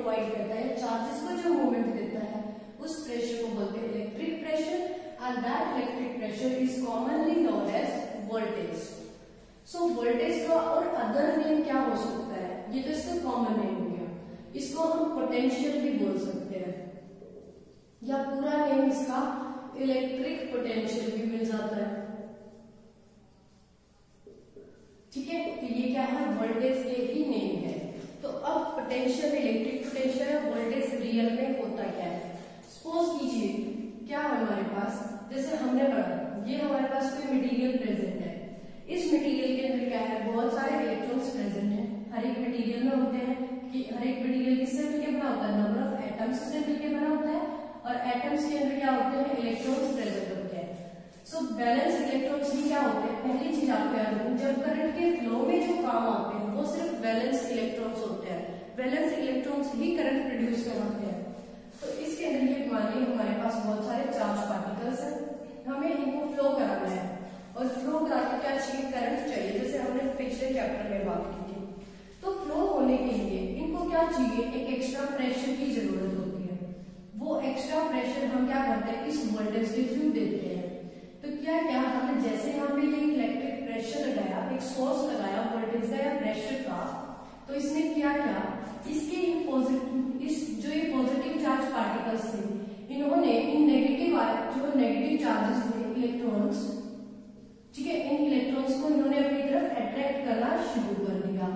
Provide करता है, charges को जो मूवमेंट देता है, उस प्रेशर को बोलते हैं electric pressure, and that electric pressure is commonly known as voltage. So voltage का और अदर नेम क्या हो सकता है, ये तो इसका कॉमन नेम हो गया, इसको हम पोटेंशियल भी बोल सकते हैं, या पूरा नेम इसका इलेक्ट्रिक पोटेंशियल भी मिल जाता है। ठीक है, तो ये क्या है, वोल्टेज के ही नेम है। तो अब पोटेंशियल इलेक्ट्रिक पोटेंशियल है, वोल्टेज रियल में होता क्या है। सपोज कीजिए क्या है हमारे पास, जैसे हमने पढ़ा, ये हमारे पास कोई मटेरियल प्रेजेंट है, इस मटेरियल के अंदर क्या है, बहुत सारे इलेक्ट्रॉन्स प्रेजेंट हैं। हर एक मटेरियल में होते हैं कि हर एक मटेरियल किससे मिलकर बना होता है, नंबर ऑफ एटम्स से मिलकर बना होता है, और एटम्स के अंदर क्या होते हैं, इलेक्ट्रॉन्स प्रेजेंट होते हैं। सो बैलेंस इलेक्ट्रॉन्स ही क्या होते हैं, पहली चीज आपको याद रखनी, जब करंट के फ्लो में जो काम आते हैं वो सिर्फ बैलेंस इलेक्ट्रॉन्स होते हैं, बैलेंस इलेक्ट्रॉन्स ही करंट प्रोड्यूस कराते हैं। तो इसके अंदर ये मान लीजिए हमारे पास बहुत सारे चार्ज पार्टिकल्स हैं, हमें इनको फ्लो कराना है, और फ्लो कराने क्या चाहिए, करंट चाहिए, जैसे हमने पिछले चैप्टर में बात की थी। तो फ्लो होने के लिए इनको क्या चाहिए, एक एक्स्ट्रा प्रेशर की जरूरत होती है। वो एक्स्ट्रा प्रेशर हम क्या करते हैं, इस वोल्टेज के थ्रू देते हैं। तो क्या क्या हमने जैसे यहाँ पे ये इलेक्ट्रिक प्रेशर लगाया, एक सोर्स लगाया वोल्टेज का या प्रेशर का, तो इसने किया क्या, इसके जो ये पॉजिटिव चार्ज पार्टिकल्स थे, इन्होंने इन नेगेटिव जो नेगेटिव चार्जेस थे इलेक्ट्रॉन्स, ठीक है, इन इलेक्ट्रॉन्स को इन्होंने अपनी तरफ अट्रैक्ट करना शुरू कर दिया।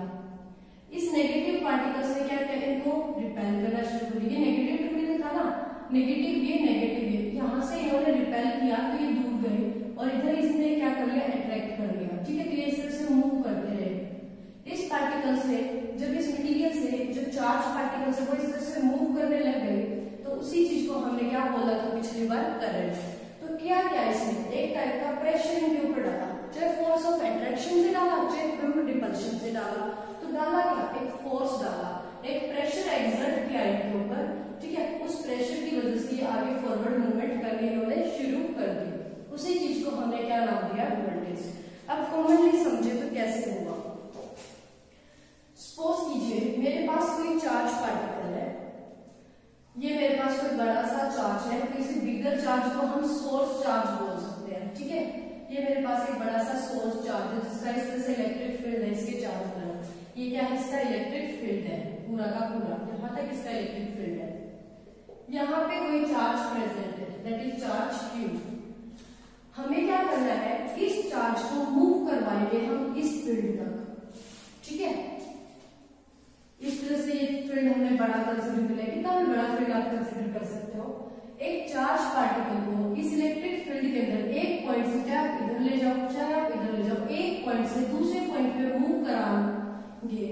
इस नेगेटिव पार्टिकल्स ने क्या किया, इनको रिपेल करना शुरू कर दिया। नेगेटिव टर्मिनल था ना, नेगेटिव ये नेगेटिव ये, यहाँ से इन्होंने रिपेल किया तो ये दूर गए, और इधर इसने क्या कर लिया, अट्रैक्ट कर लिया। ठीक है, तो ये इस तरह से मूव करते रहे। इस पार्टिकल से जब इस मटेरियल से जो चार्ज पार्टिकल्स है वो इस तरह से मूव करने लग गए, तो उसी चीज को हमने क्या बोला था पिछली बार, करंट। तो किया क्या, इसने एक टाइप का प्रेशर इनके ऊपर डाला, चाहे फोर्स ऑफ अट्रैक्शन से डाला, चाहे रिपल्शन से डाला। तो डाला क्या, एक फोर्स डाला, एक प्रेशर एक्सर्ट किया इनके ऊपर। ठीक है, उस प्रेशर की वजह से आगे फॉरवर्ड मूवमेंट करनी इन्होंने शुरू कर दी। उसी चीज को हमने क्या नाम दिया, वोल्टेज। अब कॉमनली समझे तो कैसे होगा, सपोज कीजिए मेरे पास कोई चार्ज पार्टिकल है, ये मेरे पास कोई बड़ा सा चार्ज है, तो इसे बिगर चार्ज को हम सोर्स चार्ज बोल सकते हैं। ठीक है, ये मेरे पास एक बड़ा सा सोर्स चार्ज है जिसका इस तरह से इलेक्ट्रिक फील्ड है, इसके चारों तरफ। ये क्या है, इसका इलेक्ट्रिक फील्ड है पूरा का पूरा, यहाँ तक इसका इलेक्ट्रिक फील्ड है। यहाँ पे कोई चार्ज प्रेजेंट है, दैट इज चार्ज Q। हमें क्या करना है, इस चार्ज को मूव करवाएंगे हम इस फील्ड तक। ठीक है, इस तरह से ये फील्ड हमने बड़ा कंसीडर कर लिया, कितना भी बड़ा फील्ड आप कंसीडर कर सकते हो। एक चार्ज पार्टिकल को इस इलेक्ट्रिक फील्ड के अंदर एक पॉइंट से, चाहे आप इधर ले जाओ चाहे आप इधर ले जाओ, एक पॉइंट से दूसरे पॉइंट पे मूव कराएंगे।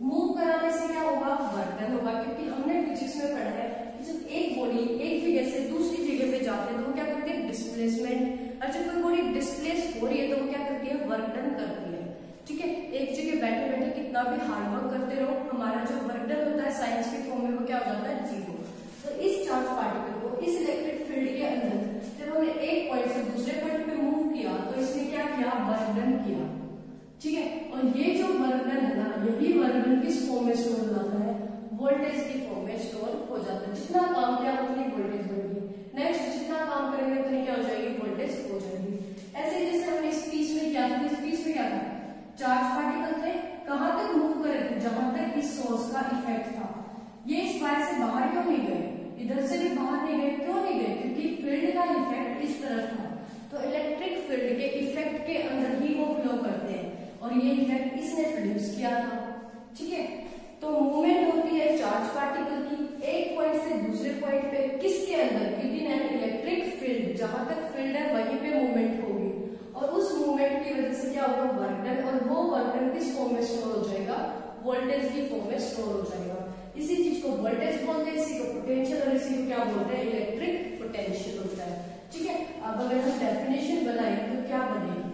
मूव कराने से क्या होगा, वर्क डन होगा, क्योंकि हमने फिजिक्स में पढ़ा है कि जब एक बॉडी एक जगह से दूसरी जगह पे जाते हैं तो वो क्या करते हैं, डिस्प्लेसमेंट। और जब कोई बॉडी डिस्प्लेस हो रही है तो वो क्या करती है, वर्क डन करती है। ठीक है, एक जगह बैठे बैठे कितना भी हार्ड वर्क करते रहो, हमारा जो वर्क डन होता है साइंस के फॉर्म में वो क्या हो जाता है, जीरो। तो इस चार्ज पार्टिकल को इस इलेक्ट्रिक फील्ड के अंदर जब हमने एक पॉइंट से दूसरे पॉइंट पे मूव किया तो इसने क्या किया, वर्क डन किया। ठीक है, और ये जो वर्क डन है ना, यही वर्क डन किस फॉर्म में स्टोर हो जाता है, वोल्टेज की फॉर्म में स्टोर हो जाता है। जितना काम किया उतनी वोल्टेज बढ़ेगी, नेक्स्ट जितना काम करेंगे उतनी क्या हो जाएगी, वोल्टेज हो जाएगी। ऐसे जैसे हमने इस पीस में किया था, इस पीस में क्या था, चार्ज पार्टिकल थे, कहां तक मूव कर रहे थे, जहां तक इस सोर्स का इफेक्ट था। ये इस वायर से बाहर क्यों नहीं गए, इधर से भी बाहर नहीं गए, क्यों नहीं गए, क्योंकि फील्ड का इफेक्ट इस तरफ था। तो इलेक्ट्रिक फील्ड के इफेक्ट के अंदर ही वो फ्लो करते हैं, और ये इफेक्ट इसने प्रोड्यूस किया था। ठीक है, तो मूवमेंट होती है चार्ज पार्टिकल की एक पॉइंट से दूसरे पॉइंट पे, किसके अंदर, with in an electric field. जहां तक फील्ड है वहीं पे मूवमेंट होगी, और उस मूवमेंट की वजह से क्या होगा, वर्क डन, और वो वर्क डन किस फॉर्म में स्टोर हो जाएगा, वोल्टेज की फॉर्म में स्टोर हो जाएगा। इसी चीज को वोल्टेज बोलते हैं, इसी को पोटेंशियल, और इसी को क्या बोलते हैं, इलेक्ट्रिक पोटेंशियल होता है। ठीक है, अब अगर हम डेफिनेशन बनाए तो क्या बनेगी,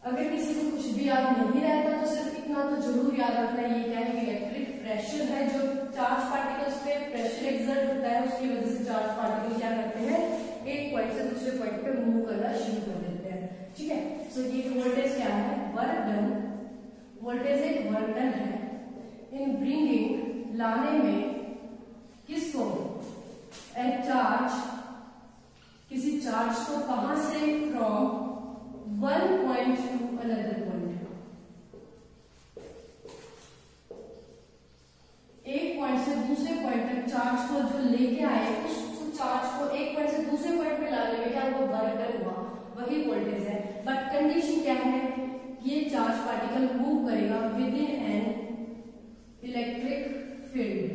अगर किसी को कुछ भी याद नहीं रहता तो सिर्फ इतना तो जरूर याद रखना, ये क्या है, इलेक्ट्रिक प्रेशर है जो चार्ज पार्टिकल्स पे प्रेशर एक्सर्ट होता है, उसकी वजह से चार्ज पार्टिकल क्या करते हैं, एक पॉइंट से दूसरे पॉइंट पे मूव करना शुरू कर देते हैं। ठीक है, सो ये वोल्टेज क्या है, वर्क डन। वोल्टेज एक वर्क डन है इन ब्रिंगिंग लाने में किसको, ए चार्ज, किसी चार्ज को कहां से, from one point two another point, एक पॉइंट से दूसरे पॉइंट तक चार्ज को जो लेके आए, उस चार्ज को एक पॉइंट से दूसरे पॉइंट पे लाने में क्या हुआ, वर्क डन हुआ, वही वोल्टेज है। बट कंडीशन क्या है, ये चार्ज पार्टिकल मूव करेगा with in an electric field,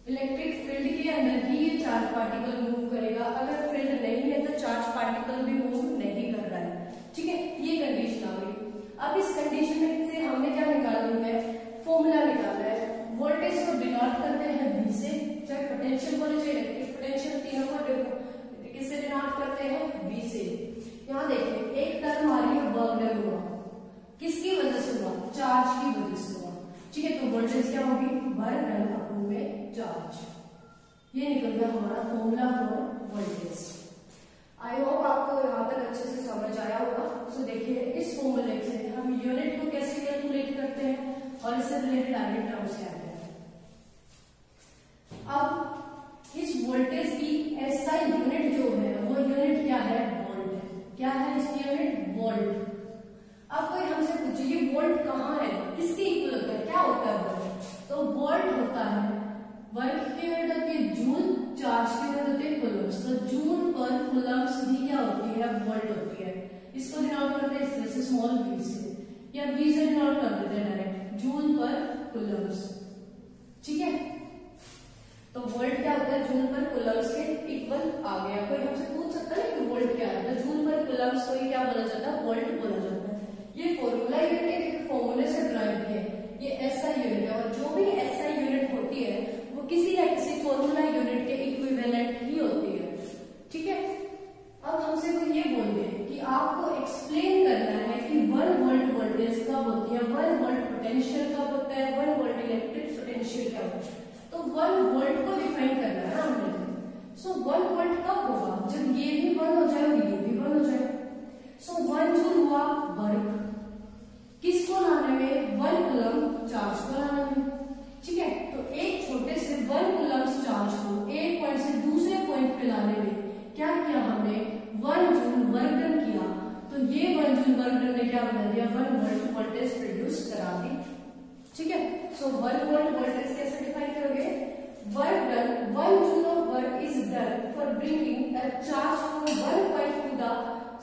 electric field के अंदर ही ये चार्ज पार्टिकल मूव करेगा। अगर फील्ड नहीं है तो चार्ज पार्टिकल भी मूव नहीं कर रहा है, ठीक है, ये कंडीशन आ गई। अब इस कंडीशन से हमने क्या निकालनी है, फॉर्मूला निकालना है। वोल्टेज को डिनोट करते हैं V से, चाहे पोटेंशियल बोले चाहे इलेक्ट्रिक पोटेंशियल, तीनों को किससे डिनोट करते हैं, V से। यहाँ देखिए एक टर्म आ रही है वर्क डन हुआ, किसकी वजह से हुआ, चार्ज की वजह से हुआ, ठीक है। तो वोल्टेज क्या होगी, वर्क डन अपॉन में चार्ज। ये निकल गया हमारा formula for voltage. I hope आपको यहाँ तक अच्छे से समझ आया होगा। सो देखिए इस फॉर्मूले से हम यूनिट को कैसे कैलकुलेट करते हैं और इससे रिलेटेड आगे टर्म्स क्या है। अब इस वोल्टेज की ऐसा यूनिट जो है वो यूनिट क्या है, वोल्ट है। क्या है इसकी यूनिट, वोल्ट। अब कोई हमसे पूछे ये वोल्ट कहाँ है, किसके इक्वल होता है, क्या होता है वोल्ट, तो वोल्ट होता है, वर्क की यूनिट होती है जूल, चार्ज की यूनिट होती है कूलम्स। तो जूल पर कूलम्स भी क्या होती है, वोल्ट होती है। इसको डिनोट करते हैं इस तरह से स्मॉल v से, या v से डिनोट कर देते हैं डायरेक्ट, जूल पर कूलम्स, ठीक है। तो वोल्ट क्या होता है, जूल पर कूलम्स के इक्वल आ गया। कोई हमसे पूछ सकता है कि वोल्ट क्या है, तो जूल पर कूलम्स को ही क्या बोला जाता है, वोल्ट बोला जाता है। ये फॉर्मूला यूनिट एक फॉर्मूले से ड्राइव किया है, ये ऐसा यूनिट है, और जो भी ऐसा यूनिट होती है वो किसी या किसी फॉर्मूला यूनिट के इक्विवेलेंट ही होती है, ठीक है। अब हमसे कोई ये बोल दे कि आपको एक्सप्लेन करना है कि 1 वोल्ट वोल्टेज कब होती है, 1 वोल्ट पोटेंशियल कब होता है, 1 वोल्ट इलेक्ट्रिक पोटेंशियल कब होता है, तो 1 वोल्ट को डिफाइन करना है हमने। सो 1 वोल्ट कब होगा, जब ये भी 1 हो जाए और ये भी 1 हो जाए। सो 1 जूल हुआ वर्क, किसको लाने में, 1 कूलम चार्ज को लाने में, ठीक है। तो एक छोटे से 1 कूलम चार्ज को एक पॉइंट से दूसरे पॉइंट पे लाने में क्या किया हमने, 1 जूल वर्क डन किया। तो ये 1 जूल वर्क डन ने क्या बना दिया, 1 वोल्ट वोल्टेज प्रोड्यूस करा दी, ठीक है। सो 1 वोल्ट वोल्टेज कैसे डिफाइन करोगे, work done, 1 joule of work is done for bringing a charge from 1 point two the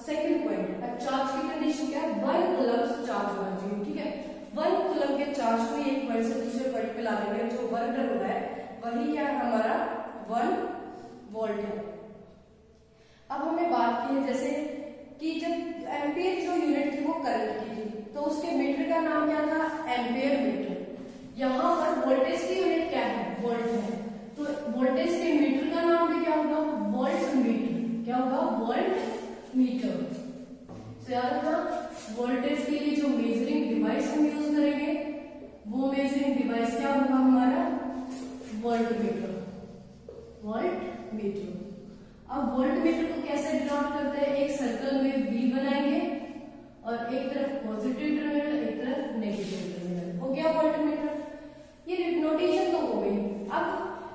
second point. अब चार्ज की कंडीशन क्या है, 1 कूलम चार्ज होना चाहिए, ठीक है। 1 कूलम के चार्ज को एक पॉइंट से दूसरे पॉइंट पे लाने में जो वर्क डन हुआ है वही क्या है हमारा 1 वोल्ट है। अब हमने बात की है जैसे कि जब एम्पियर जो यूनिट थी वो करंट की थी, तो उसके मीटर का नाम क्या था, एम्पियर मीटर। यहाँ पर वोल्टेज की यूनिट क्या है, वोल्ट है, तो वोल्टेज के मीटर का नाम भी क्या होगा, वोल्ट मीटर। क्या होगा, वोल्ट मीटर। याद रखना वोल्टेज के लिए जो मेजरिंग डिवाइस हम यूज करेंगे वो मेजरिंग डिवाइस क्या होगा हमारा, वोल्ट मीटर, वोल्ट मीटर। अब वोल्ट मीटर को कैसे डिनोट करते हैं, एक सर्कल में V बनाएंगे और एक तरफ पॉजिटिव टर्मिनल, एक तरफ नेगेटिव टर्मिनल, हो गया वोल्ट मीटर। ये नोटेशन तो हो गई। अब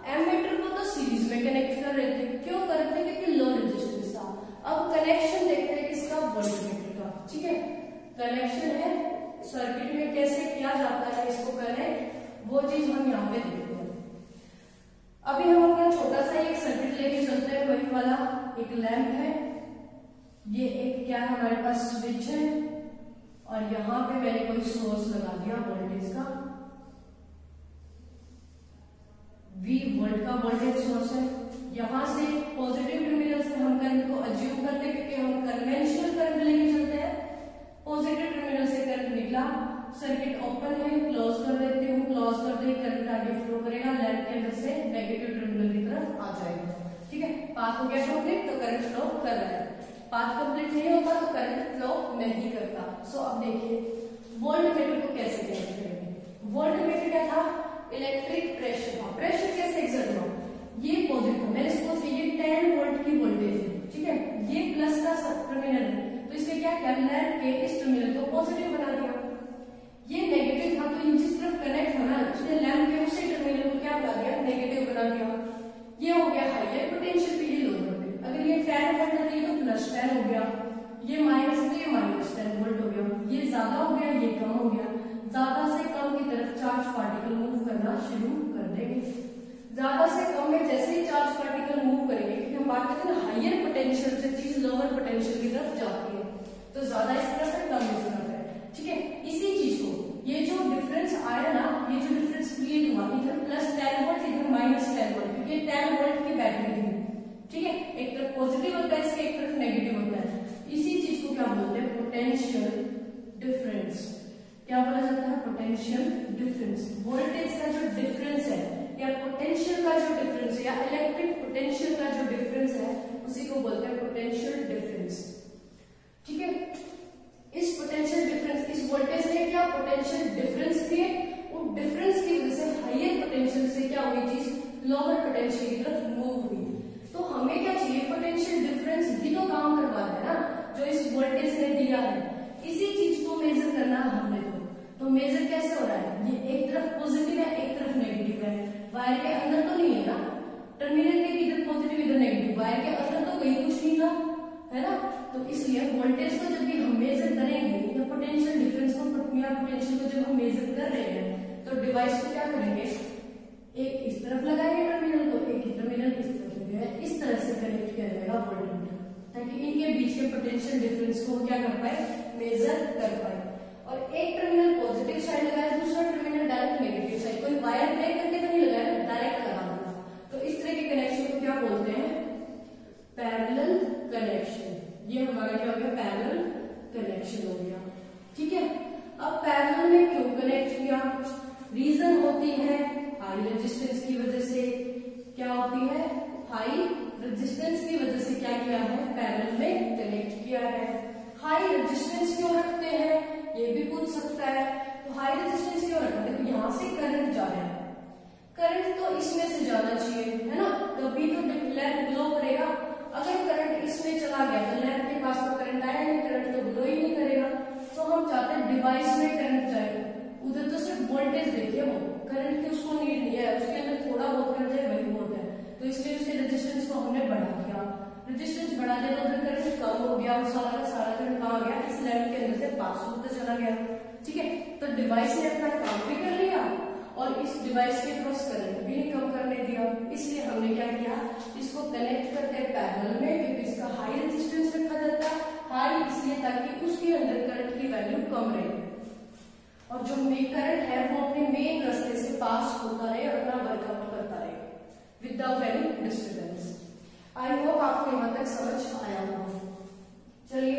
एमीटर को तो सीरीज में कनेक्ट कर रहे थे, क्यों कर रहे थे, क्योंकि लो रेजिस्टेंस था। अब कनेक्शन देखते हैं किसका, वोल्ट मीटर का, ठीक है। कनेक्शन है सर्किट में, कैसे किया जाता है इसको कनेक्ट, वो चीज हम यहाँ पे देखते हैं। अभी हम अपना छोटा सा एक सर्किट लेके चलते हैं, वही वाला एक लैंप है, ये एक क्या है हमारे पास स्विच है, और यहाँ पे मैंने कोई सोर्स लगा दिया वोल्टेज का, V वोल्ट का वोल्टेज सोर्स है। यहाँ से पॉजिटिव टर्मिनल से हम करंट को अज्यूम करते हैं, क्योंकि हम कन्वेंशनल करंट लेके चलते हैं। पॉजिटिव टर्मिनल से करंट निकला, सर्किट ओपन है, क्लोज कर देती हूँ, क्लोज कर दे करंट आगे फ्लो करेगा, लैंप के अंदर से नेगेटिव टर्मिनल की तरफ आ जाएगा, ठीक है। पाथ हो गया कंप्लीट, तो करंट फ्लो कर रहा है। पाथ कंप्लीट नहीं होता तो करंट फ्लो नहीं करता। सो अब देखिए वोल्ट मीटर को कैसे कनेक्ट करेंगे। वोल्ट मीटर क्या था, इलेक्ट्रिक प्रेशर था। प्रेशर कैसे एक्सर्ट हुआ, ये पॉजिटिव, मैंने सपोज ये 10 वोल्ट की वोल्टेज है, ठीक है, ये प्लस का टर्मिनल है, तो इसमें क्या किया, लैंप के इस टर्मिनल को पॉजिटिव बना दिया। ये नेगेटिव था, तो जिस तरफ कनेक्ट होना उसने लैंप के उसी टर्मिनल गया, ये हो गया हायर पोटेंशियल पे, ये लोअर पे। अगर ये 10 वोल्ट है तो ये तो +10 हो गया, ये माइनस है तो ये -10 वोल्ट हो गया, ये ज्यादा हो गया, ये कम हो गया। ज्यादा से कम की तरफ चार्ज पार्टिकल मूव करना शुरू कर देंगे। ज्यादा से कम में जैसे ही चार्ज पार्टिकल मूव करेंगे, क्योंकि हम बात करते हैं हायर पोटेंशियल से चीज लोअर पोटेंशियल की तरफ जाती है, तो ज्यादा इस तरफ है, कम इस तरफ है, ठीक है। इसी चीज को, ये जो डिफरेंस आया ना, ये जो डिफरेंस क्रिएट हुआ, इधर +10 वोल्ट, इधर -10 वोल्ट, क्योंकि ये 10 वोल्ट की बैटरी थी, ठीक है। एक तरफ पॉजिटिव होता है इसके, एक तरफ नेगेटिव होता है। इसी चीज को क्या बोलते हैं, पोटेंशियल डिफरेंस। क्या बोला जाता है, पोटेंशियल डिफरेंस। वोल्टेज का जो डिफरेंस है या पोटेंशियल का जो डिफरेंस है या इलेक्ट्रिक पोटेंशियल का जो डिफरेंस है, उसी को बोलते हैं पोटेंशियल डिफरेंस, ठीक है। इस पोटेंशियल डिफरेंस, इस वोल्टेज ने क्या पोटेंशियल डिफरेंस क्रिएट, वो डिफरेंस की वजह से हायर पोटेंशियल से क्या हुई चीज, लोअर पोटेंशियल की तरफ मूव हुई। तो हमें क्या चाहिए, पोटेंशियल डिफरेंस भी तो काम करवा है ना, जो इस वोल्टेज ने दिया है। इसी चीज को मेजर करना है हमने, तो मेजर कैसे हो रहा है, ये एक तरफ पॉजिटिव है, एक तरफ नेगेटिव है। वायर के अंदर तो नहीं है ना, टर्मिनल के इधर पॉजिटिव इधर नेगेटिव, वायर के अंदर तो कहीं कुछ नहीं था, है ना। तो इसलिए वोल्टेज को जब भी हम मेजर करेंगे या पोटेंशियल डिफरेंस को या पोटेंशियल को जब हम मेजर कर रहे हैं, तो डिवाइस को क्या करेंगे, एक इस तरफ लगाएंगे टर्मिनल को, एक टर्मिनल इस तरफ लगाएंगे, इस तरह से कनेक्ट किया जाएगा वोल्टमीटर, ताकि इनके बीच के पोटेंशियल डिफरेंस को क्या कर पाए, मेजर कर पाए। और एक टर्मिनल पॉजिटिव साइड लगाया, दूसरा टर्मिनल डायरेक्ट नेगेटिव साइड, कोई वायर ब्रेक करके तो नहीं लगाया, डायरेक्ट लगा दिया। तो इस तरह के कनेक्शन को क्या बोलते हैं, पैरेलल कनेक्शन। ये हमारा क्या हो गया, पैरेलल कनेक्शन हो गया, ठीक है। अब पैरेलल में क्यों कनेक्ट किया, रीजन होती है हाई रेजिस्टेंस की वजह से। क्या होती है, हाई रेजिस्टेंस की वजह से क्या किया है, पैरेलल में कनेक्ट किया है। हाई रेजिस्टेंस क्यों रखते हैं, ये भी पूछ सकता है। तो हाई रेजिस्टेंस क्यों रखते हैं, देखो यहाँ से करंट जा रहा है, करंट तो इसमें से जाना चाहिए, है ना, तभी तो लैंप ग्लो करेगा। अगर करंट इसमें चला गया तो लैंप के पास तो करंट आया नहीं, करंट तो ग्लो ही नहीं करेगा। तो हम चाहते हैं डिवाइस में करंट जाए, उधर तो सिर्फ वोल्टेज देखिए, वो करंट की उसको नीड नहीं है, उसके अंदर थोड़ा बहुत करंट है वही बहुत है। तो इसलिए उसके रेजिस्टेंस को हमने बढ़ा दिया, रेजिस्टेंस बढ़ा दिया तो उधर करंट कम हो गया, सारा का सारा करंट कहाँ गया, इस लैंप के अंदर से पास होता चला गया, ठीक है। तो डिवाइस ने अपना काम भी कर लिया और इस डिवाइस के क्रॉस करंट भी कम करने दिया। इसलिए हमने क्या किया, इसको कनेक्ट करते हैं पैरेलल में, क्योंकि इसका हाई रेजिस्टेंस रखा जाता है, हाई इसलिए ताकि उसके अंदर करंट की वैल्यू कम रहे और जो करंट है वो अपने मेन रास्ते से पास होता रहे और अपना वर्कआउट करता रहे without any disturbance. I hope आपको यहाँ तक समझ आया होगा। चलिए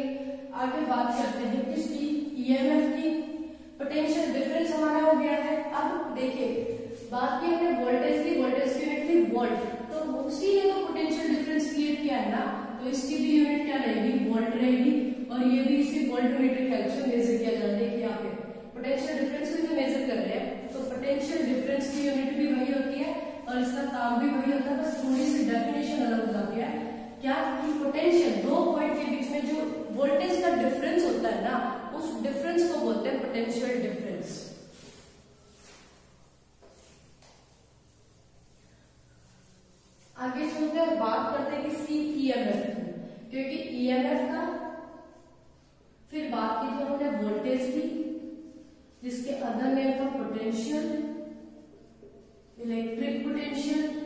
आगे बात करते हैं किसकी, ईएमएफ की। पोटेंशियल डिफरेंस हमारा हो गया है। अब देखिए बात की हमने वोल्टेज की, वोल्टेज की यूनिट थी वोल्ट, तो उसी ने तो पोटेंशियल डिफरेंस क्रिएट किया है ना, तो इसकी भी यूनिट क्या रहेगी, वोल्ट रहेगी। और ये भी इसी वोल्टमीटर की हेल्प से मेजर किया जाता है। देखिए यहाँ पे पोटेंशियल डिफरेंस को जो मेजर कर रहे हैं, तो पोटेंशियल डिफरेंस की यूनिट भी वही होती है और इसका काम भी वही होता है, बस थोड़ी सी डेफिनेशन अलग हो जाती है। क्या कि पोटेंशियल, दो पॉइंट के बीच में जो वोल्टेज का डिफरेंस होता है ना, उस डिफरेंस को बोलते हैं पोटेंशियल डिफरेंस। आगे चलते हैं, बात करते हैं किसकी, ईएमएफ की, क्योंकि ईएमएफ का फिर बात की थी हमने वोल्टेज की, जिसके अदर नेम था पोटेंशियल, इलेक्ट्रिक पोटेंशियल,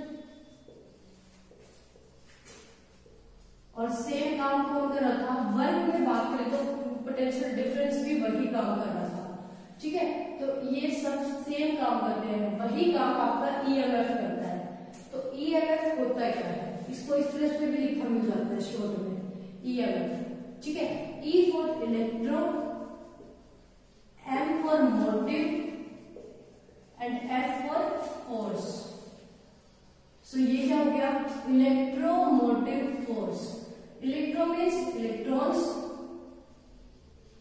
और सेम काम कौन कर रहा था, वर्क में बात करें तो पोटेंशियल डिफरेंस भी वही काम कर रहा था, ठीक है। तो ये सब सेम काम करते हैं, वही काम आपका ईएमएफ करता है। तो ईएमएफ होता क्या है, इसको इस तरह से भी लिखा मिल जाता है शॉर्ट में, ईएमएफ, ठीक है। E for electron, M for motive and F for force. So ये क्या हो गया, electromotive force. Electro means electrons,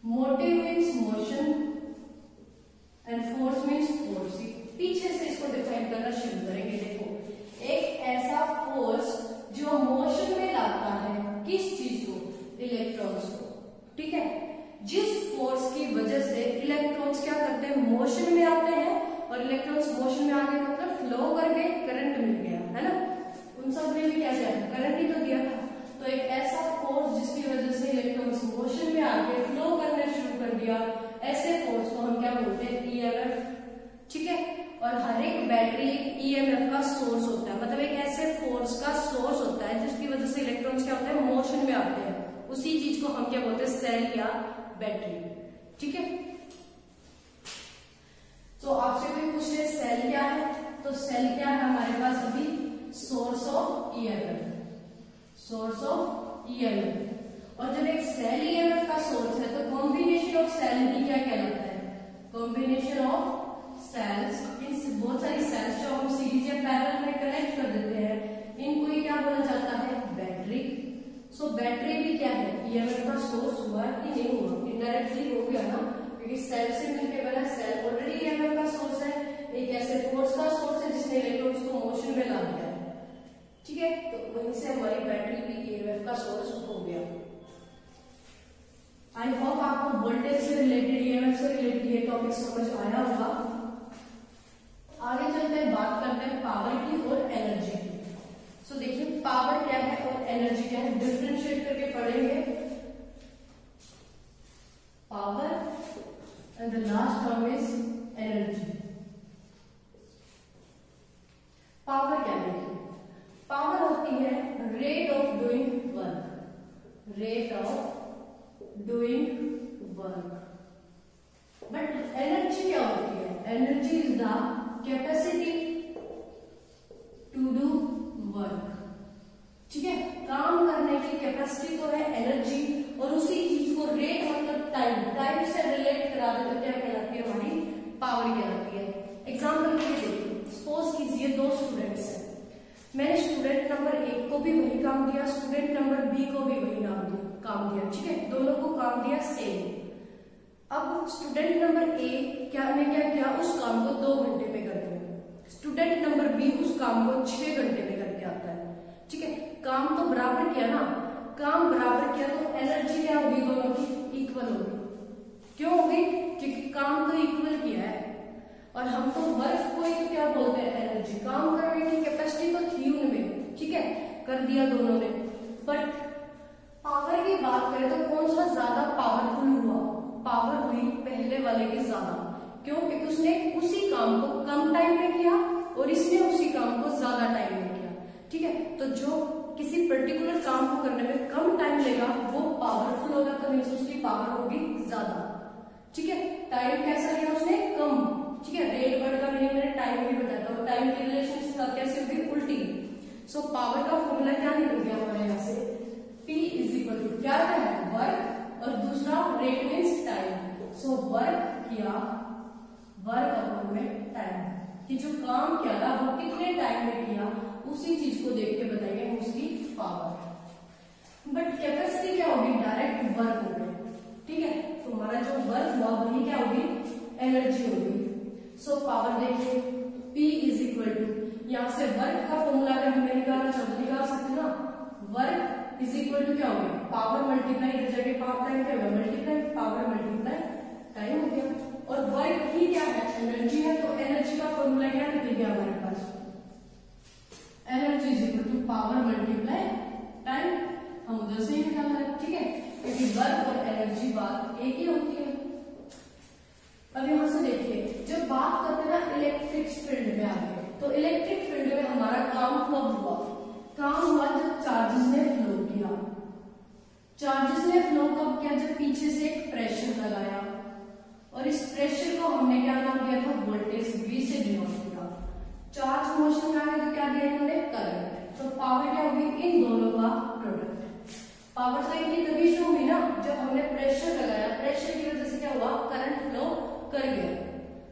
motive means motion and force means force. पीछे से इसको डिफाइन करना शुरू करेंगे। देखो एक ऐसा फोर्स जो मोशन में लाता है किस चीज को, इलेक्ट्रॉन्स को, ठीक है। जिस फोर्स की वजह से इलेक्ट्रॉन्स क्या करते हैं, मोशन में आते हैं, और इलेक्ट्रॉन्स मोशन में आने मतलब फ्लो करके करंट मिल गया, है उन सब ने भी क्या किया, करंट ही तो दिया था। तो एक ऐसा फोर्स जिसकी वजह से इलेक्ट्रॉन्स मोशन में आके फ्लो करना शुरू कर दिया, ऐसे फोर्स को हम क्या बोलते हैं, ईएमएफ। ठीक है, और हर एक बैटरी एक ईएमएफ का सोर्स होता है, मतलब एक ऐसे फोर्स का सोर्स होता है जिसकी वजह से इलेक्ट्रॉन्स क्या होते हैं, मोशन में आते हैं। उसी चीज को हम क्या बोलते हैं, सेल या बैटरी। ठीक है, तो आपसे कोई पूछ रहे सेल क्या है, तो सेल क्या है हमारे पास अभी, source of EMF, source of EMF. और जब एक सेल ईएमएफ का सोर्स है तो कॉम्बिनेशन ऑफ सेल ही क्या कहलाता है, कॉम्बिनेशन ऑफ सेल्स, इन बहुत सारी सेल्स जो हम सीरीज या पैरेलल में कनेक्ट कर देते हैं, इनको ही क्या बोला जाता है, बैटरी। सो बैटरी भी क्या है, ईएमएफ का सोर्स हुआ कि नहीं हुआ, इनडायरेक्टली हो गया ना, क्योंकि सेल से मिलके बना, सेल ऑलरेडी ईएमएफ का सोर्स है, एक ऐसे फोर्स का सोर्स है जिसने इलेक्ट्रॉन्स को मोशन में ला दिया है। ठीक है, तो वहीं से हमारी बैटरी भी ईएमएफ का सोर्स हो गया। आई होप आपको वोल्टेज से रिलेटेड, ईएमएफ से रिलेटेड ये टॉपिक समझ आया होगा। आगे चलते हैं, बात करते हैं पावर की और एनर्जी की। सो देखिए पावर क्या है और एनर्जी क्या है, डिफरेंशिएट करके पढ़ेंगे। Power and the last term is energy. Power क्या है, पावर होती है rate of doing work, rate of doing work. But energy क्या होती है, energy is the capacity to do work. ठीक है, काम करने की कैपेसिटी तो है एनर्जी, और उसी चीज को रेट मतलब टाइम, टाइम से रिलेट करा दे तो क्या कहलाती है, हमारी पावर कहलाती है। एग्जाम्पल के लिए देखिए, सपोज कीजिए दो स्टूडेंट्स हैं, मैंने स्टूडेंट नंबर 1 को भी वही काम दिया, स्टूडेंट नंबर B को भी वही काम दिया। ठीक है, दोनों को काम दिया सेम। अब स्टूडेंट नंबर A ने क्या किया, उस काम को 2 घंटे में कर दिया, स्टूडेंट नंबर B उस काम को 6 घंटे में करके आता है। ठीक है, काम तो बराबर किया ना, काम बराबर किया तो एनर्जी क्या होगी, दोनों की इक्वल होगी। क्यों होगी, क्योंकि काम तो इक्वल किया है, और हम तो वर्क को ही तो क्या बोलते हैं, एनर्जी। काम करने की कैपेसिटी तो थी उनमें, ठीक है, कर दिया दोनों ने। बट पावर की बात करें तो कौन सा ज्यादा पावरफुल हुआ, पावर हुई पहले वाले की ज्यादा। क्यों, क्योंकि उसने उसी काम को कम टाइम में किया और इसने उसी काम को ज्यादा टाइम में किया। ठीक है, तो जो किसी पर्टिकुलर काम को करने में कम टाइम लेगा वो पावरफुल होगा, तो मीन्स उसकी पावर होगी ज्यादा। ठीक है, टाइम कैसा लिया उसने, कम। ठीक है, रेट वर्ड का मीनिंग मैंने टाइम भी बताया था, टाइम की रिलेशन कैसे होगी, उल्टी। सो पावर का फॉर्मूला क्या निकल गया हमारे यहाँ से, P इज इक्वल टू क्या है, वर्क, और दूसरा rate means time. So work किया, वर्क अपॉन में टाइम, कि जो काम किया था वो कितने टाइम में किया, उसी चीज को देख के बताएंगे हम उसकी पावर। बट कैपेसिटी क्या होगी, डायरेक्ट वर्क होगी। ठीक है, तो हमारा जो वर्क हुआ वही क्या होगी, एनर्जी होगी। सो पावर देखिए P इज इक्वल टू, यहाँ से वर्क का फॉर्मूला अगर हमें निकालना चाहते निकाल सकते ना, वर्क इज इक्वल टू क्या हो गया, पावर मल्टीप्लाई, इधर जगह पावर टाइम क्या होगा, मल्टीप्लाई पावर मल्टीप्लाई टाइम हो गया। और वर्क ही क्या है, एनर्जी है, तो एनर्जी का फॉर्मूला क्या निकल गया हमारे पास, energy is equal to power multiply time. हम उधर से ही निकाल रहे हैं। ठीक है, क्योंकि वर्क और एनर्जी बात एक ही होती है। अब यहां से देखिए, जब बात करते हैं ना इलेक्ट्रिक फील्ड में आगे, तो इलेक्ट्रिक फील्ड में हमारा काम कब हुआ, काम हुआ जब चार्जेस ने फ्लो किया। चार्जेस ने फ्लो कब किया, जब पीछे से एक प्रेशर लगाया, और इस प्रेशर को हमने क्या नाम दिया था, वोल्टेज V से डिनोट किया। चार्ज मोशन में आगे तो क्या दिया इन्होंने, करंट। तो पावर क्या होगी, इन दोनों का प्रोडक्ट। पावर तो इनकी तभी शो हुई ना जब हमने प्रेशर लगाया, प्रेशर की वजह से क्या हुआ, करंट फ्लो कर गया।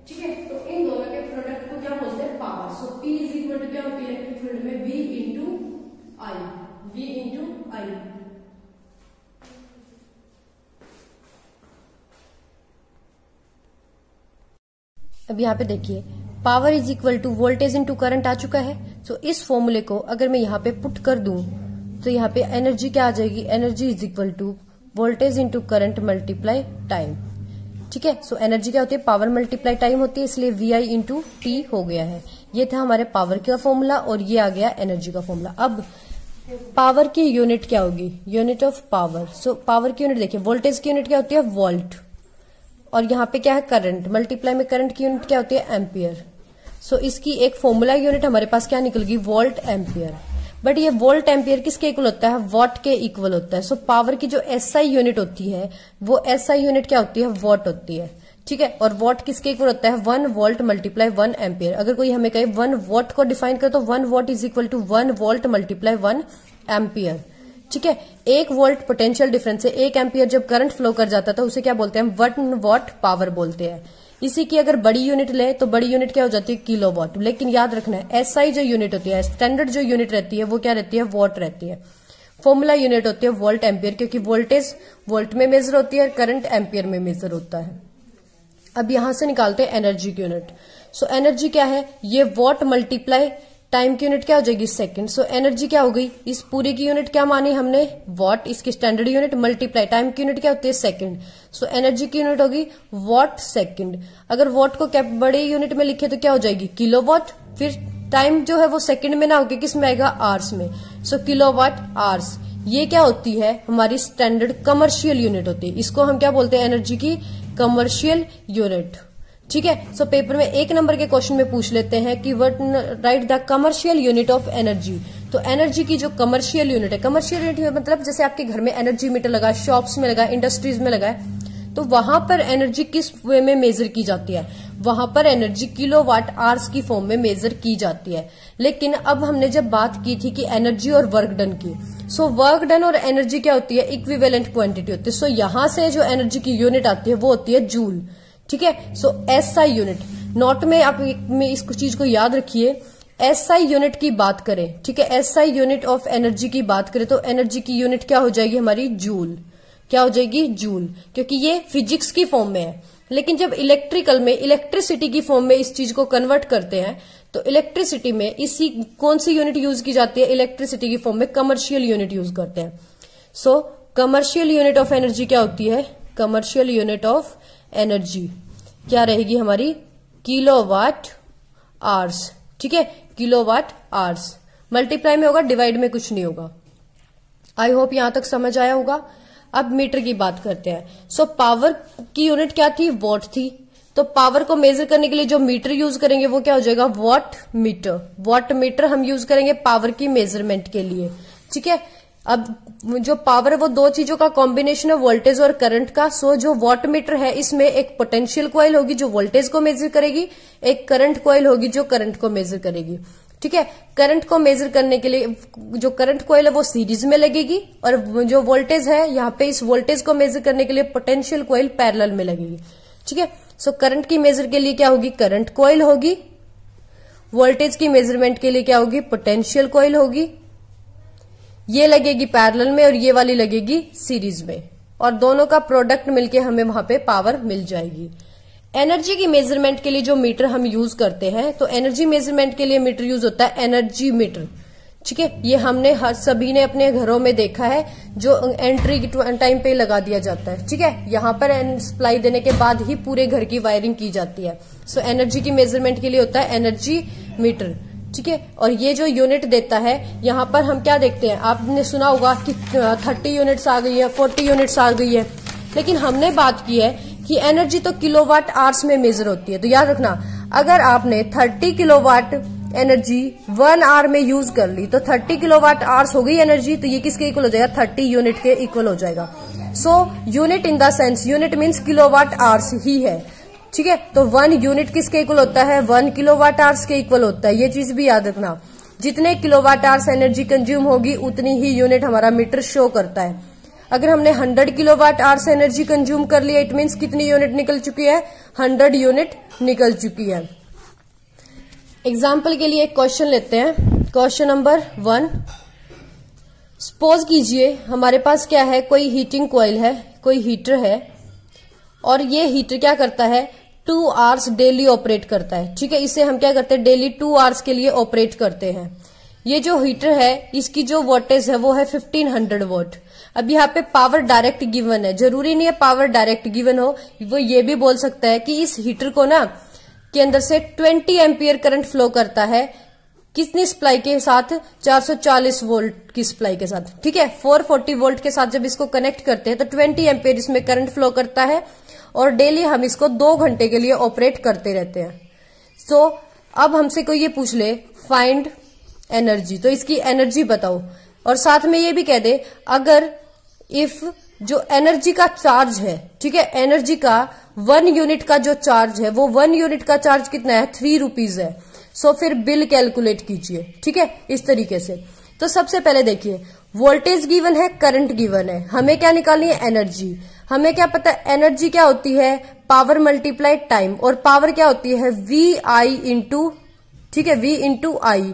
ठीक है, तो इन दोनों के प्रोडक्ट को क्या बोलते हैं, power. So P is equal to क्या होती है इलेक्ट्रिक फील्ड में, V into I, V into I। अब यहाँ पे देखिए, power is equal to voltage into current आ चुका है। सो इस फॉर्मूले को अगर मैं यहाँ पे पुट कर दूं तो यहाँ पे एनर्जी क्या आ जाएगी, energy is equal to voltage into current multiply time. ठीक है, सो एनर्जी क्या होती है, पावर मल्टीप्लाई टाइम होती है, इसलिए VI इंटू टी हो गया है। ये था हमारे पावर का फॉर्मूला और ये आ गया एनर्जी का फॉर्मूला। अब पावर की यूनिट क्या होगी, unit of power. So power की यूनिट देखिए, वोल्टेज की यूनिट क्या होती है, वोल्ट, और यहाँ पे क्या है करंट, मल्टीप्लाई में करंट की यूनिट क्या होती है, एम्पियर। सो इसकी एक फॉर्मूला यूनिट हमारे पास क्या निकल गई, वोल्ट एम्पियर। बट ये वोल्ट एम्पियर किसके इक्वल होता है, वॉट के इक्वल होता है। सो पावर की जो एसआई यूनिट होती है वो एसआई यूनिट क्या होती है, वॉट होती है, ठीक है। और वॉट किसके इक्वल होता है, 1 वोल्ट मल्टीप्लाई 1 एम्पियर। अगर कोई हमें कहे 1 वॉट को डिफाइन करे तो 1 watt is equal to 1 volt multiply 1 ampere, ठीक है। 1 वोल्ट पोटेंशियल डिफरेंस है, 1 एम्पियर जब करंट फ्लो कर जाता है तो उसे क्या बोलते हैं, 1 वॉट पावर बोलते हैं। इसी की अगर बड़ी यूनिट ले तो बड़ी यूनिट क्या हो जाती है, किलोवाट। लेकिन याद रखना है एसआई जो यूनिट होती है, स्टैंडर्ड जो यूनिट रहती है वो क्या रहती है, वॉट रहती है। फॉर्मूला यूनिट होती है वोल्ट एम्पियर, क्योंकि वोल्टेज वोल्ट में मेजर होती है, करंट एम्पियर में मेजर होता है। अब यहां से निकालते हैं एनर्जी की यूनिट। सो एनर्जी क्या है, ये वॉट मल्टीप्लाई टाइम की यूनिट क्या हो जाएगी, सेकंड। सो एनर्जी क्या हो गई, इस पूरी की यूनिट क्या मानी हमने, वॉट, इसकी स्टैंडर्ड यूनिट मल्टीप्लाई टाइम की यूनिट क्या होती है, सेकंड। सो एनर्जी की यूनिट होगी वॉट सेकंड। अगर वॉट को क्या बड़ी यूनिट में लिखे तो क्या हो जाएगी, किलोवाट। फिर टाइम जो है वो सेकंड में ना होकर किस में आएगा, आवर्स में। सो किलोवाट आवर्स, ये क्या होती है, हमारी स्टैंडर्ड कमर्शियल यूनिट होती है। इसको हम क्या बोलते हैं, एनर्जी की कमर्शियल यूनिट, ठीक है। सो पेपर में 1 नंबर के क्वेश्चन में पूछ लेते हैं कि what right the commercial unit of energy. तो एनर्जी की जो कमर्शियल यूनिट है, कमर्शियल यूनिट मतलब जैसे आपके घर में एनर्जी मीटर लगा है, शॉप्स में लगा है, इंडस्ट्रीज में लगा है, तो वहां पर एनर्जी किस वे में मेजर की जाती है, वहां पर एनर्जी किलोवाट आवर्स की फॉर्म में मेजर की जाती है। लेकिन अब हमने जब बात की थी कि एनर्जी और वर्क डन की, सो वर्क डन और एनर्जी क्या होती है, इक्विवेलेंट क्वांटिटी होती है। सो यहां से जो एनर्जी की यूनिट आती है वो होती है जूल, ठीक है। सो एसआई यूनिट, नोट में आप में इस चीज को याद रखिए, एसआई यूनिट की बात करें, ठीक है, एसआई यूनिट ऑफ एनर्जी की बात करें तो एनर्जी की यूनिट क्या हो जाएगी हमारी, जूल। क्या हो जाएगी, जूल, क्योंकि ये फिजिक्स की फॉर्म में है। लेकिन जब इलेक्ट्रिकल में इलेक्ट्रिसिटी की फॉर्म में इस चीज को कन्वर्ट करते हैं तो इलेक्ट्रिसिटी में इसी कौन सी यूनिट यूज की जाती है, इलेक्ट्रिसिटी की फॉर्म में कमर्शियल यूनिट यूज करते हैं। सो कमर्शियल यूनिट ऑफ एनर्जी क्या होती है, कमर्शियल यूनिट ऑफ एनर्जी क्या रहेगी हमारी, किलोवाट आवर्स, ठीक है, किलोवाट आवर्स। मल्टीप्लाई में होगा, डिवाइड में कुछ नहीं होगा। आई होप यहां तक समझ आया होगा। अब मीटर की बात करते हैं। सो पावर की यूनिट क्या थी, वॉट थी। तो पावर को मेजर करने के लिए जो मीटर यूज करेंगे वो क्या हो जाएगा, वॉट मीटर। वॉट मीटर हम यूज करेंगे पावर की मेजरमेंट के लिए, ठीक है। अब जो पावर है वो 2 चीजों का कॉम्बिनेशन है, वोल्टेज और करंट का। सो जो वॉट मीटर है इसमें एक पोटेंशियल कॉइल होगी जो वोल्टेज को मेजर करेगी, एक करंट कॉइल होगी जो करंट को मेजर करेगी, ठीक है। करंट को मेजर करने के लिए जो करंट कॉइल है वो सीरीज में लगेगी और जो वोल्टेज है यहाँ पे इस वोल्टेज को मेजर करने के लिए पोटेंशियल कॉइल पैरेलल में लगेगी, ठीक है। सो करंट की मेजर के लिए क्या होगी, करंट कॉइल होगी। वोल्टेज की मेजरमेंट के लिए क्या होगी, पोटेंशियल कॉइल होगी। ये लगेगी पैरेलल में और ये वाली लगेगी सीरीज में, और दोनों का प्रोडक्ट मिलके हमें वहां पे पावर मिल जाएगी। एनर्जी की मेजरमेंट के लिए जो मीटर हम यूज करते हैं, तो एनर्जी मेजरमेंट के लिए मीटर यूज होता है एनर्जी मीटर, ठीक है। ये हमने हर सभी ने अपने घरों में देखा है, जो एंट्री टाइम पे लगा दिया जाता है, ठीक है। यहाँ पर सप्लाई देने के बाद ही पूरे घर की वायरिंग की जाती है। सो एनर्जी की मेजरमेंट के लिए होता है एनर्जी मीटर, ठीक है। और ये जो यूनिट देता है, यहाँ पर हम क्या देखते हैं, आपने सुना होगा कि 30 यूनिट्स आ गई है, 40 यूनिट्स आ गई है, लेकिन हमने बात की है कि एनर्जी तो किलोवाट आवर्स में मेजर होती है। तो याद रखना, अगर आपने 30 किलोवाट एनर्जी 1 आवर में यूज कर ली तो 30 किलोवाट आवर्स हो गई एनर्जी, तो ये किसके इक्वल हो जाएगा, 30 यूनिट के इक्वल हो जाएगा। So unit in the sense, unit means kilowatt hours ही है, ठीक है। तो 1 यूनिट किसके इक्वल होता है, 1 किलोवाट आवर्स के इक्वल होता है। ये चीज भी याद रखना, जितने किलोवाट आवर्स एनर्जी कंज्यूम होगी उतनी ही यूनिट हमारा मीटर शो करता है। अगर हमने 100 किलोवाट आवर्स एनर्जी कंज्यूम कर लिया, इट मीन्स कितनी यूनिट निकल चुकी है, 100 यूनिट निकल चुकी है। एग्जाम्पल के लिए एक क्वेश्चन लेते हैं, क्वेश्चन नंबर 1। सपोज कीजिए हमारे पास क्या है, कोई हीटिंग कॉइल है, कोई हीटर है, और ये हीटर क्या करता है, 2 आवर्स डेली ऑपरेट करता है, ठीक है। इसे हम क्या करते हैं, डेली 2 आवर्स के लिए ऑपरेट करते हैं। ये जो हीटर है इसकी जो वोल्टेज है वो है 1500 वोल्ट। अब यहाँ पे पावर डायरेक्ट गिवन है, जरूरी नहीं है पावर डायरेक्ट गिवन हो, वो ये भी बोल सकता है कि इस हीटर को ना के अंदर से 20 एम्पियर करंट फ्लो करता है। कितनी सप्लाई के साथ? 440 वोल्ट की सप्लाई के साथ। ठीक है, 440 वोल्ट के साथ जब इसको कनेक्ट करते हैं तो 20 एम्पियर इसमें करंट फ्लो करता है और डेली हम इसको 2 घंटे के लिए ऑपरेट करते रहते हैं। सो अब हमसे कोई ये पूछ ले फाइंड एनर्जी, तो इसकी एनर्जी बताओ और साथ में ये भी कह दे अगर इफ जो एनर्जी का चार्ज है, ठीक है, एनर्जी का 1 यूनिट का जो चार्ज है वो 1 यूनिट का चार्ज कितना है? 3 रुपीज है। सो फिर बिल कैलकुलेट कीजिए। ठीक है, इस तरीके से। तो सबसे पहले देखिए वोल्टेज गिवन है, करंट गिवन है, हमें क्या निकालनी है? एनर्जी। हमें क्या पता है एनर्जी क्या होती है? पावर मल्टीप्लाई टाइम, और पावर क्या होती है? वी आई इंटू, ठीक है, वी इंटू आई।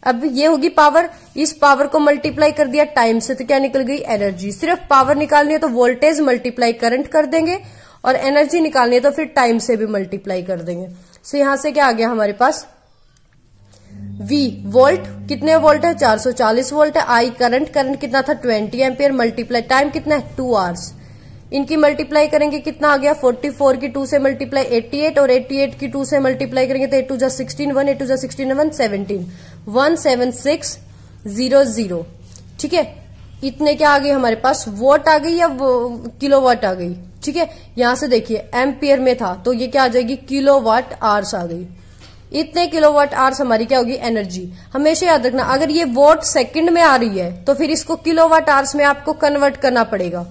अब ये होगी पावर, इस पावर को मल्टीप्लाई कर दिया टाइम से तो क्या निकल गई? एनर्जी। सिर्फ पावर निकालनी है तो वोल्टेज मल्टीप्लाई करंट कर देंगे और एनर्जी निकालनी है तो फिर टाइम से भी मल्टीप्लाई कर देंगे। सो यहां से क्या आ गया हमारे पास? V वोल्ट, कितने वोल्ट है? 440 वोल्ट है। I करंट, करंट कितना था? 20 एम्पियर, मल्टीप्लाई टाइम कितना है? 2 आवर्स। इनकी मल्टीप्लाई करेंगे कितना आ गया? 44 की 2 से मल्टीप्लाई 88 और 88 की 2 से मल्टीप्लाई करेंगे तो 8 2 जा 16 1, 8 2 जा 16 1 17 17600। ठीक है, इतने क्या आ गई हमारे पास? वोट आ गई या किलोवाट आ गई? ठीक है, यहां से देखिए एम्पियर में था तो ये क्या आ जाएगी? किलोवाट आवर्स आ गई। इतने किलोवाट आवर्स हमारी क्या होगी? एनर्जी। हमेशा याद रखना अगर ये वोट सेकंड में आ रही है तो फिर इसको किलोवाट आवर्स में आपको कन्वर्ट करना पड़ेगा।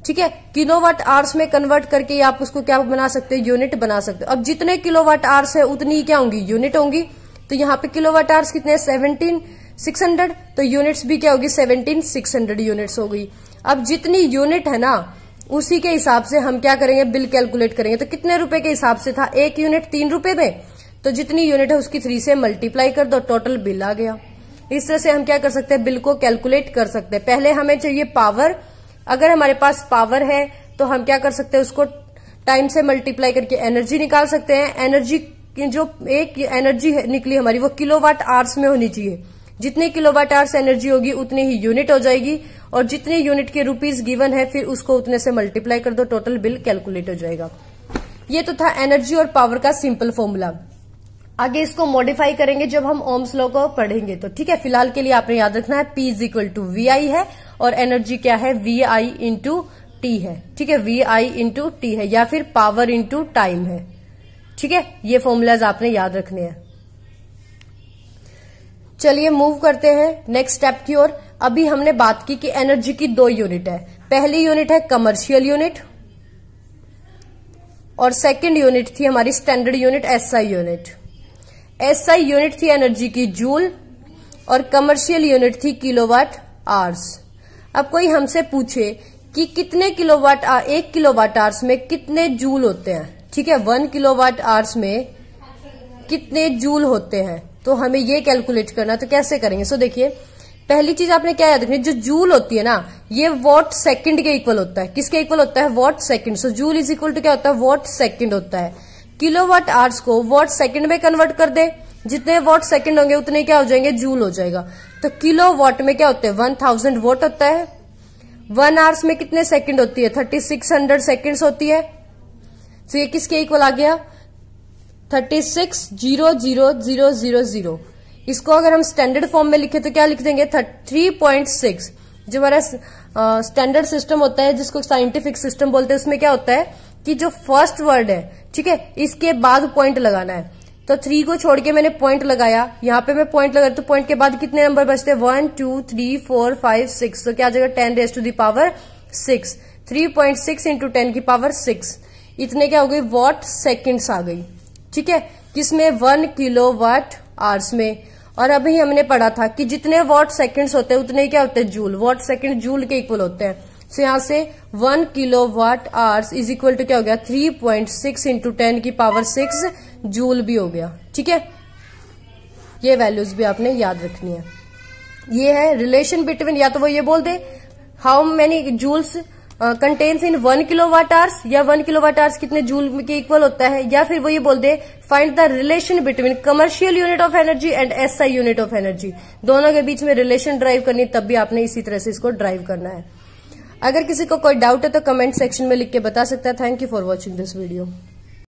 ठीक है, किलोवाट आवर्स में कन्वर्ट करके आप उसको क्या बना सकते हो? यूनिट बना सकते हो। अब जितने किलोवाट आवर्स है उतनी क्या होंगी? यूनिट होंगी। तो यहाँ पे किलोवाट आवर्स कितने हैं? 17600, तो यूनिट्स भी क्या होगी? 17600 यूनिट्स हो गई। अब जितनी यूनिट है ना उसी के हिसाब से हम क्या करेंगे? बिल कैलकुलेट करेंगे। तो कितने रुपए के हिसाब से था? 1 यूनिट 3 रुपए में, तो जितनी यूनिट है उसकी 3 से मल्टीप्लाई कर दो, टोटल बिल आ गया। इस तरह से हम क्या कर सकते हैं? बिल को कैलकुलेट कर सकते हैं। पहले हमें चाहिए पावर, अगर हमारे पास पावर है तो हम क्या कर सकते हैं? उसको टाइम से मल्टीप्लाई करके एनर्जी निकाल सकते हैं। एनर्जी जो एक एनर्जी निकली हमारी वो किलोवाट आवर्स में होनी चाहिए। जितने किलोवाट आवर्स एनर्जी होगी उतनी ही यूनिट हो जाएगी और जितनी यूनिट के रुपीज गिवन है फिर उसको उतने से मल्टीप्लाई कर दो, टोटल बिल कैलकुलेट हो जाएगा। ये तो था एनर्जी और पावर का सिंपल फॉर्मूला। आगे इसको मॉडिफाई करेंगे जब हम ओम्स लॉ को पढ़ेंगे तो। ठीक है, फिलहाल के लिए आपने याद रखना है P = VI है और एनर्जी क्या है? VI × T है। ठीक है, VI × T है या फिर पावर × टाइम है। ठीक है, ये फॉर्मूलाज आपने याद रखने हैं। चलिए मूव करते हैं नेक्स्ट स्टेप की ओर। अभी हमने बात की कि एनर्जी की 2 यूनिट है। पहली यूनिट है कमर्शियल यूनिट और सेकंड यूनिट थी हमारी standard unit SI unit. SI unit थी एनर्जी की जूल और कमर्शियल यूनिट थी किलोवाट आवर्स। अब कोई हमसे पूछे कि कितने किलोवाट 1 किलोवाट आवर्स में कितने जूल होते हैं? ठीक है, 1 किलोवाट आवर्स में कितने जूल होते हैं तो हमें ये कैलकुलेट करना। तो कैसे करेंगे? सो देखिए पहली चीज आपने क्या याद रखनी, जो जूल होती है ना ये वॉट सेकंड के इक्वल होता है। किसके इक्वल होता है? Watt second. So joule is equal to क्या होता है? वॉट सेकंड होता है। किलोवाट आवर्स को वॉट सेकंड में कन्वर्ट कर दे, जितने वॉट सेकंड होंगे उतने क्या हो जाएंगे? जूल हो जाएगा। तो किलो वॉट में क्या होते हैं? 1000 वॉट होता है। 1 आवर्स में कितने सेकंड होती है? 3600 सेकंड्स होती है। तो ये किसके इक्वल आ गया? 36,000,000। इसको अगर हम स्टैंडर्ड फॉर्म में लिखे तो क्या लिख देंगे? 3.6। जो हमारा स्टैंडर्ड सिस्टम होता है जिसको साइंटिफिक सिस्टम बोलते हैं उसमें क्या होता है कि जो फर्स्ट वर्ड है, ठीक है, इसके बाद पॉइंट लगाना है। तो 3 को छोड़ के मैंने पॉइंट लगाया, यहाँ पे मैं पॉइंट लगा तो पॉइंट के बाद कितने नंबर बचते हैं? 1 2 3 4 5 6। तो क्या आ जाएगा? 10⁻⁶। 3.6 × 10⁻⁶। इतने क्या हो गई? वॉट सेकेंड्स आ गई। ठीक है, किसमें? 1 किलोवाट आवर्स में। और अभी हमने पढ़ा था कि जितने वॉट सेकंड्स होते हैं उतने क्या होते हैं? जूल। वॉट सेकंड जूल के इक्वल होते हैं। तो यहां से 1 kilowatt hours is equal to क्या हो गया? 3.6 × 10⁻⁶ जूल भी हो गया। ठीक है, ये वैल्यूज भी आपने याद रखनी है। ये है रिलेशन बिटवीन, या तो वो ये बोल दे how many joules contains in 1 kilowatt hours, या 1 किलोवाट आवर्स कितने जूल के इक्वल होता है, या फिर वो ये बोल दे find the relation between commercial unit of energy and SI unit of energy. दोनों के बीच में रिलेशन ड्राइव करनी, तब भी आपने इसी तरह से इसको ड्राइव करना है। अगर किसी को कोई डाउट है तो कमेंट सेक्शन में लिख के बता सकता है। Thank you for watching this video.